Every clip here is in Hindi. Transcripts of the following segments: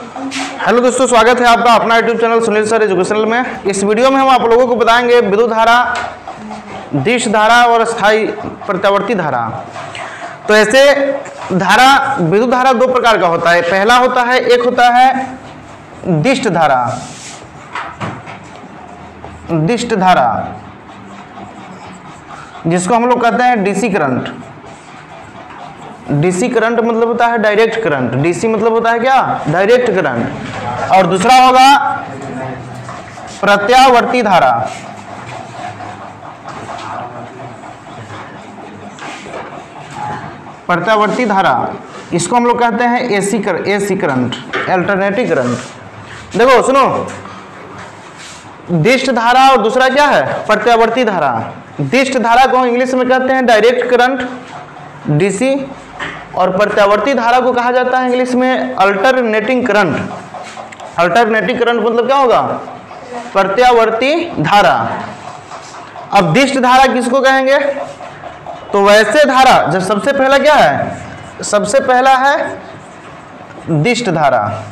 हेलो दोस्तों, स्वागत है आपका अपना YouTube channel Sunil sir educational में। इस वीडियो में हम आप लोगों को बताएंगे विद्युत धारा, दिश धारा और स्थायी प्रत्यावर्ती धारा। तो ऐसे धारा, विद्युत धारा दो प्रकार का होता है। पहला होता है, एक होता है दिष्ट धारा। दिष्ट धारा जिसको हम लोग कहते हैं डीसी करंट। डीसी करंट मतलब होता है डायरेक्ट करंट। डीसी मतलब होता है क्या? Direct current. और दूसरा होगा प्रत्यावर्ती धारा। प्रत्यावर्ती धारा इसको हम लोग कहते हैं एसी करंट, अल्टरनेटिव करंट। देखो सुनो, दिष्ट धारा और दूसरा क्या है? प्रत्यावर्ती धारा। दिष्ट धारा को इंग्लिश में कहते हैं डायरेक्ट करंट, डीसी, और प्रत्यावर्ती धारा को कहा जाता है इंग्लिश में अल्टरनेटिंग करंट। अल्टरनेटिव करंट मतलब क्या होगा? प्रत्यावर्ती धारा। अब दिष्ट धारा किसको कहेंगे? तो वैसे धारा, जब सबसे पहला क्या है? सबसे पहला है दिष्ट धारा,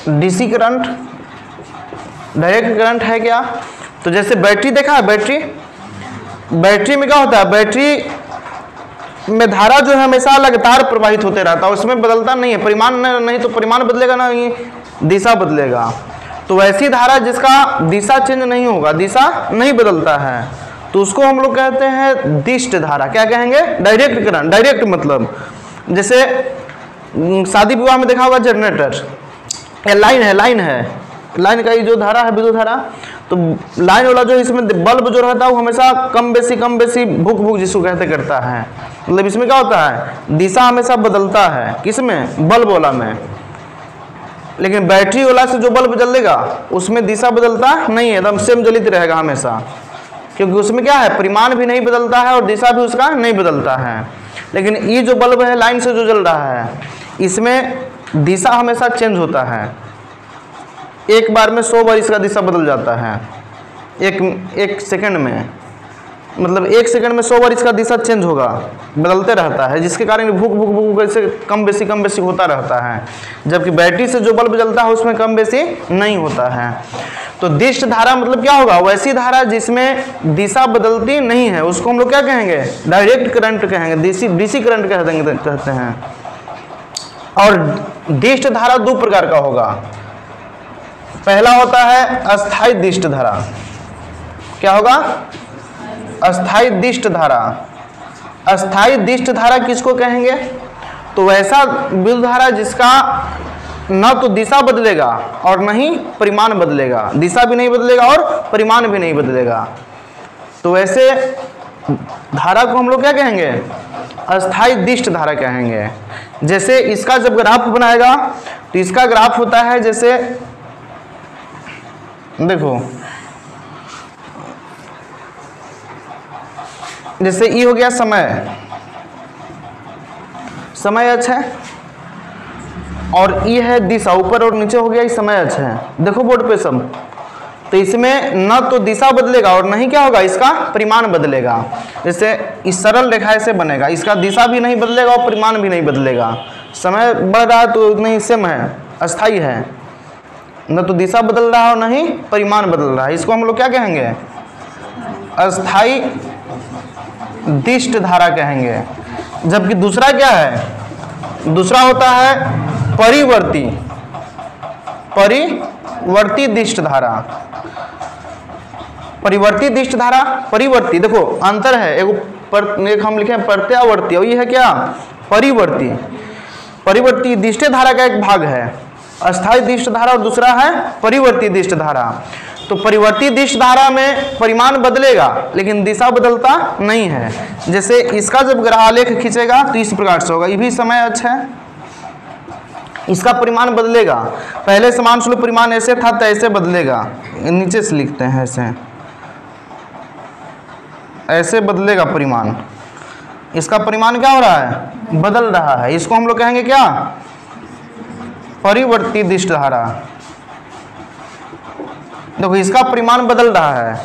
डीसी करंट, डायरेक्ट करंट है क्या? तो जैसे बैटरी देखा है, बैटरी में क्या होता है? बैटरी में धारा जो है हमेशा लगातार प्रवाहित होते रहता है, उसमें बदलता नहीं है। परिमाण नहीं तो परिमाण बदलेगा ना, ये दिशा बदलेगा। तो वैसी धारा जिसका दिशा चेंज नहीं होगा, दिशा नहीं बदलता है, तो उसको हम लोग कहते हैं दिष्ट धारा। क्या कहेंगे? Direct current. डायरेक्ट मतलब जैसे शादी विवाह में देखा होगा जनरेटर, या लाइन है, का ये जो धारा है विद्युत धारा, तो लाइन वाला जो इसमें बल्ब जो रहता है वो हमेशा कम बेसी भुक जिसको कहते करता है। मतलब इसमें क्या होता है? दिशा हमेशा बदलता है। किसमें? बल्ब वाला में। लेकिन बैटरी वाला से जो बल्ब जलेगा उसमें दिशा बदलता नहीं है, एकदम सेम जलित रहेगा हमेशा, क्योंकि उसमें क्या है? परिमाण भी नहीं बदलता है और दिशा भी उसका नहीं बदलता है। लेकिन ये जो बल्ब है लाइन से जो जल रहा है, इसमें दिशा हमेशा चेंज होता है। एक बार में 100 बार इसका दिशा बदल जाता है, एक सेकंड में। मतलब एक सेकंड में 100 बार इसका दिशा चेंज होगा, बदलते रहता है, जिसके कारण भूक ऐसे कम बेसी होता रहता है। जबकि बैटरी से जो बल्ब जलता है उसमें कम बेसी नहीं होता है। तो दिष्ट धारा मतलब क्या होगा? वैसी धारा जिसमें दिशा बदलती नहीं है, उसको हम लोग क्या कहेंगे? डायरेक्ट करंट कहेंगे, डीसी करंट कहते हैं। और दिष्ट धारा दो प्रकार का होगा। पहला होता है अस्थायी दिष्ट धारा। क्या होगा? अस्थायी दिष्ट धारा। अस्थायी दिष्ट धारा किसको कहेंगे? तो वैसा विद्युत धारा जिसका न तो दिशा बदलेगा और न ही परिमाण बदलेगा। दिशा भी नहीं बदलेगा और परिमाण भी नहीं बदलेगा। तो वैसे धारा को हम लोग क्या कहेंगे? अस्थायी दिष्ट धारा कहेंगे। जैसे इसका जब ग्राफ बनाएगा तो इसका ग्राफ होता है, जैसे देखो, जैसे ई हो गया समय अक्ष है, और ई है दिशा, ऊपर और नीचे हो गया इस समय अक्ष है। देखो बोर्ड पे सब, तो इसमें न तो दिशा बदलेगा और न ही क्या होगा? इसका परिमाण बदलेगा। जैसे इस सरल रेखा ऐसे बनेगा, इसका दिशा भी नहीं बदलेगा और परिमाण भी नहीं बदलेगा। समय बढ़ रहा है तो उतना ही सेम है, अस्थायी है, न तो दिशा बदल रहा है और न ही परिमाण बदल रहा है। इसको हम लोग क्या कहेंगे? अस्थायी दिष्ट धारा कहेंगे। जबकि दूसरा क्या है? दूसरा होता है परिवर्ती दिष्ट धारा। परिवर्ती दिष्ट धारा, परिवर्ती देखो अंतर है, एक हम लिखे प्रत्यावर्ती और ये है क्या? परिवर्ती दिष्ट धारा का एक भाग है अस्थायी दिष्ट धारा और दूसरा है परिवर्ती दिष्ट धारा। तो परिवर्ती दिष्ट धारा में परिमाण बदलेगा लेकिन दिशा बदलता नहीं है। जैसे इसका जब ग्रहालेख खींचेगा तो इस प्रकार से होगा, ये भी समय अक्ष है, इसका परिमाण बदलेगा। पहले समान स्वरूप परिमाण ऐसे था तो ऐसे बदलेगा, नीचे से लिखते हैं ऐसे बदलेगा परिमाण। इसका परिमाण क्या हो रहा है? बदल रहा है। इसको हम लोग कहेंगे क्या? परिवर्ती दिष्ट धारा। देखो इसका परिमाण बदल रहा है,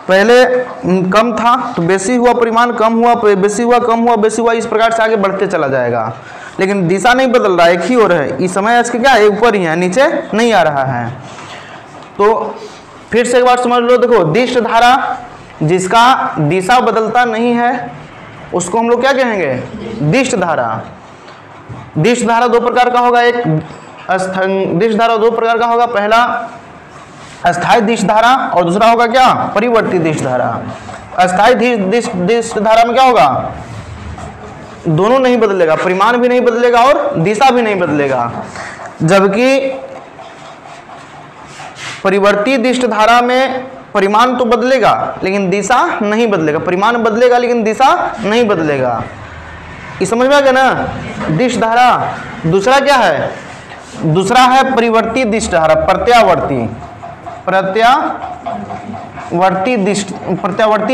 पहले कम था तो बेसी हुआ, परिमाण कम हुआ, बेसी हुआ, कम हुआ, बेसी हुआ, इस प्रकार से आगे बढ़ते चला जाएगा। लेकिन दिशा नहीं बदल रहा है, एक ही ओर है। इस समय इसके क्या है, ऊपर ही है, नीचे नहीं आ रहा है। तो फिर से एक बार समझ लो, देखो दिष्ट धारा जिसका दिशा बदलता नहीं है उसको हम लोग क्या कहेंगे, दिष्ट धारा। दिष्ट धारा दो प्रकार का होगा, एक दिष्ट धारा दो प्रकार का होगा, पहला अस्थायी दिष्ट धारा और दूसरा होगा क्या, परिवर्ती दिष्ट धारा। अस्थायी दिष्ट धारा में क्या होगा, दोनों नहीं बदलेगा, परिमाण भी नहीं बदलेगा और दिशा भी नहीं बदलेगा। जबकि परिवर्ती दिष्ट धारा में परिमाण तो बदलेगा लेकिन दिशा नहीं बदलेगा, परिमाण बदलेगा लेकिन दिशा नहीं बदलेगा। ये समझ में आ गया ना, दिष्ट धारा। दूसरा क्या है, दूसरा है परिवर्ती दिष्ट धारा, प्रत्यावर्ती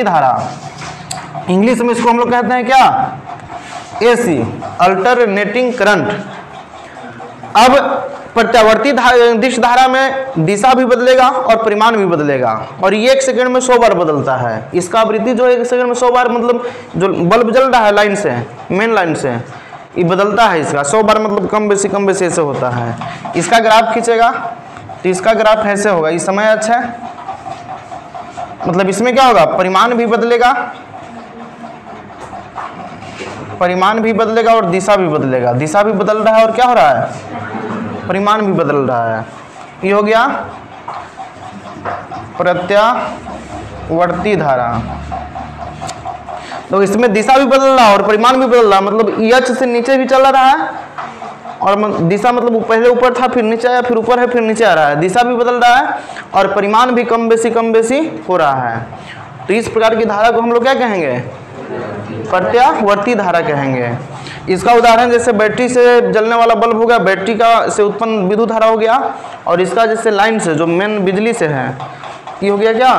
धारा। इंग्लिश में इसको हम लोग कहते हैं क्या, एसी, अल्टरनेटिंग करंट। अब प्रत्यावर्ती दिष्ट धारा में दिशा भी बदलेगा और परिमाण भी बदलेगा, और ये 1 सेकंड में 100 बार बदलता है। इसका आवृत्ति जो 1 सेकंड में 100 बार, मतलब जो बल्ब जल रहा है लाइन से, मेन लाइन से, ये बदलता है इसका 100 बार, मतलब कम बेसी ऐसे होता है। इसका ग्राफ खींचेगा तो इसका ग्राफ ऐसे होगा। इस समय अच्छा है, मतलब इसमें क्या होगा, परिमाण भी बदलेगा, परिमाण भी बदलेगा और दिशा भी बदलेगा। दिशा भी बदल रहा है और क्या हो रहा है, परिमाण भी बदल रहा है। ये हो गया प्रत्यावर्ती धारा। तो इसमें दिशा भी बदल रहा है और परिमाण भी बदल रहा है, मतलब एच से नीचे भी चल रहा है, और दिशा मतलब पहले ऊपर था फिर नीचे आया, फिर ऊपर है फिर नीचे आ रहा है। दिशा भी बदल रहा है और परिमाण भी कम बेसी हो रहा है। तो इस प्रकार की धारा को हम लोग क्या कहेंगे, प्रत्यावर्ती धारा कहेंगे। इसका उदाहरण जैसे बैटरी से जलने वाला बल्ब हो गया, बैटरी का से उत्पन्न विद्युत धारा हो गया, और इसका जैसे लाइन से जो मेन बिजली से है, ये हो गया क्या,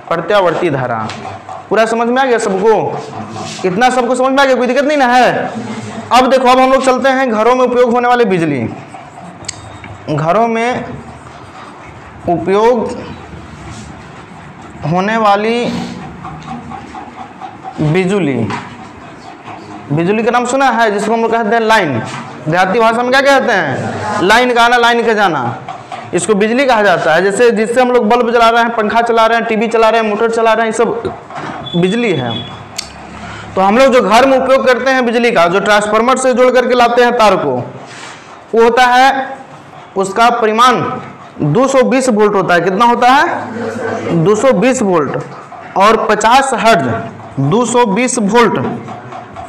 प्रत्यावर्ती धारा। पूरा समझ में आ गया सबको, इतना सबको समझ में आ गया, कोई दिक्कत नहीं ना है। अब देखो, अब हम लोग चलते हैं घरों में उपयोग होने वाली बिजली। घरों में उपयोग होने वाली बिजली का नाम सुना है, जिसको हम लोग कहते हैं लाइन। देहाती भाषा में क्या कहते हैं, लाइन का आना, लाइन का जाना, इसको बिजली कहा जाता है। जैसे जिससे हम लोग बल्ब जला रहे हैं, पंखा चला रहे हैं, टीवी चला रहे हैं, मोटर चला रहे हैं, ये सब बिजली है। तो हम लोग जो घर में उपयोग करते हैं बिजली का, जो ट्रांसफार्मर से जोड़ करके लाते हैं तार को, वो होता है, उसका परिमाण 220 वोल्ट होता है। कितना होता है, 220 वोल्ट और 50 हर्ट्ज। 220 वोल्ट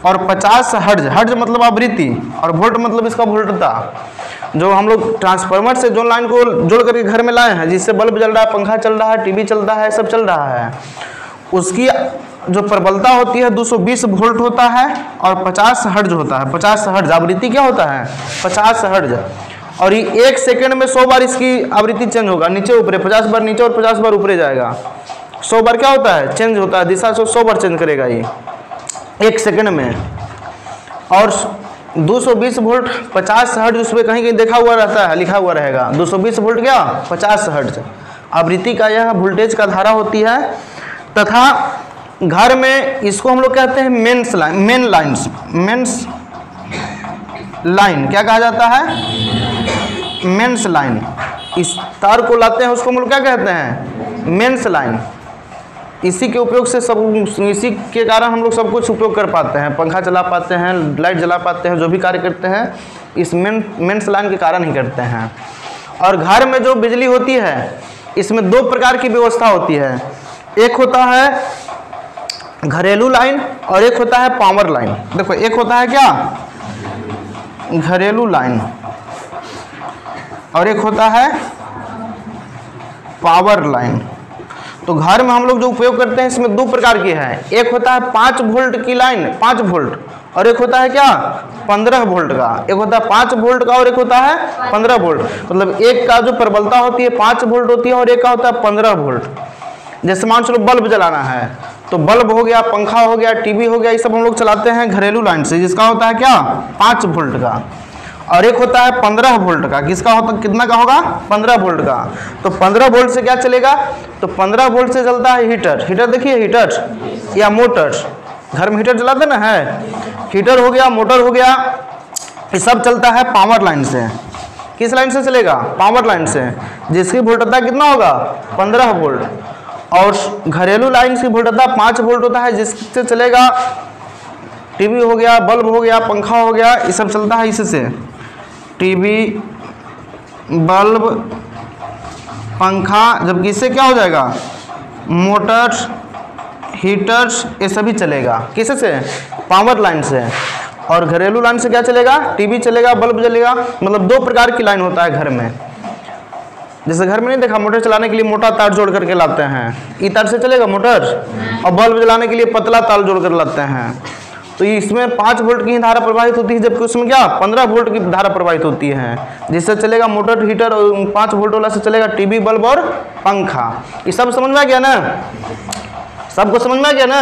और 50 हर्ट्ज, हर्ट्ज मतलब आवृत्ति और वोल्ट मतलब इसका वोल्टता। जो हम लोग ट्रांसफार्मर से जो लाइन को जोड़ करके घर में लाए हैं, जिससे बल्ब जल रहा है, पंखा चल रहा है, टीवी चलता है, सब चल रहा है, उसकी जो प्रबलता होती है 220 वोल्ट होता है और 50 हर्ट्ज होता है। 50 हर्ट्ज आवृत्ति क्या होता है, 50 हर्ट्ज। और ये 1 सेकंड में 100 बार इसकी आवृत्ति चेंज होगा, नीचे ऊपरे, 50 बार नीचे और 50 बार ऊपरे जाएगा। 100 बार क्या होता है, चेंज होता है, दिशा से 100 बार चेंज करेगा ये 1 सेकंड में। और 220 वोल्ट 50 हर्ट्ज, उसमें कहीं कहीं देखा हुआ रहता है, लिखा हुआ रहेगा 220 वोल्ट क्या, 50 हर्ट्ज आवृत्ति का यह वोल्टेज का धारा होती है। तथा घर में इसको हम लोग कहते हैं मेंस लाइन। क्या कहा जाता है, मेंस लाइन। इस तार को लाते हैं उसको हम लोग क्या कहते हैं, मेंस लाइन। इसी के उपयोग से इसी के कारण हम लोग सब कुछ उपयोग कर पाते हैं, पंखा चला पाते हैं, लाइट जला पाते हैं, जो भी कार्य करते हैं इस मेंस लाइन के कारण ही करते हैं। और घर में जो बिजली होती है इसमें 2 प्रकार की व्यवस्था होती है। एक होता है घरेलू लाइन और एक होता है पावर लाइन। देखो, एक होता है क्या, घरेलू लाइन, और एक होता है पावर लाइन। तो घर में हम लोग जो उपयोग करते हैं इसमें 2 प्रकार की है। एक होता है 5 वोल्ट की लाइन, 5 वोल्ट, और एक होता है क्या, 15 वोल्ट का। एक होता है 5 वोल्ट का और एक होता है 15 वोल्ट। मतलब एक का जो प्रबलता होती है 5 वोल्ट होती है और एक का होता है 15 वोल्ट। जैसे मान चलो बल्ब जलाना है तो बल्ब हो गया, पंखा हो गया, टीवी हो गया, ये सब हम लोग चलाते हैं घरेलू लाइन से, जिसका होता है क्या, 5 वोल्ट का। और एक होता है 15 वोल्ट का, किसका होता, कितना का होगा, 15 वोल्ट का। तो 15 वोल्ट से क्या चलेगा, तो 15 वोल्ट से चलता है हीटर। हीटर देखिए, हीटर या मोटर, घर में हीटर चलाते ना है, हीटर हो गया, मोटर हो गया, ये सब चलता है पावर लाइन से। किस लाइन से चलेगा? पावर लाइन से, जिसकी वोल्टता कितना होगा? 15 वोल्ट। और घरेलू लाइन की वोल्टता 5 वोल्ट होता है, जिससे चलेगा टीवी हो गया, बल्ब हो गया, पंखा हो गया, ये सब चलता है इससे। टीवी, बल्ब, पंखा, जबकि इससे क्या हो जाएगा? मोटर, हीटर्स, ये सभी चलेगा। किससे? पावर लाइन से। और घरेलू लाइन से क्या चलेगा? टीवी चलेगा, बल्ब चलेगा। मतलब 2 प्रकार की लाइन होता है घर में। जैसे घर में नहीं देखा, मोटर चलाने के लिए मोटा तार जोड़ करके लाते हैं, ई तार से चलेगा मोटर, और बल्ब जलाने के लिए पतला तार जोड़ कर लाते हैं। तो इसमें 5 वोल्ट की धारा प्रवाहित होती है, जबकि उसमें क्या 15 वोल्ट की धारा प्रवाहित होती है, जिससे चलेगा मोटर, हीटर, और 5 वोल्ट वाला से चलेगा टीवी, बल्ब और पंखा। ये सब समझ में आ गया ना? सबको समझ में आ गया ना?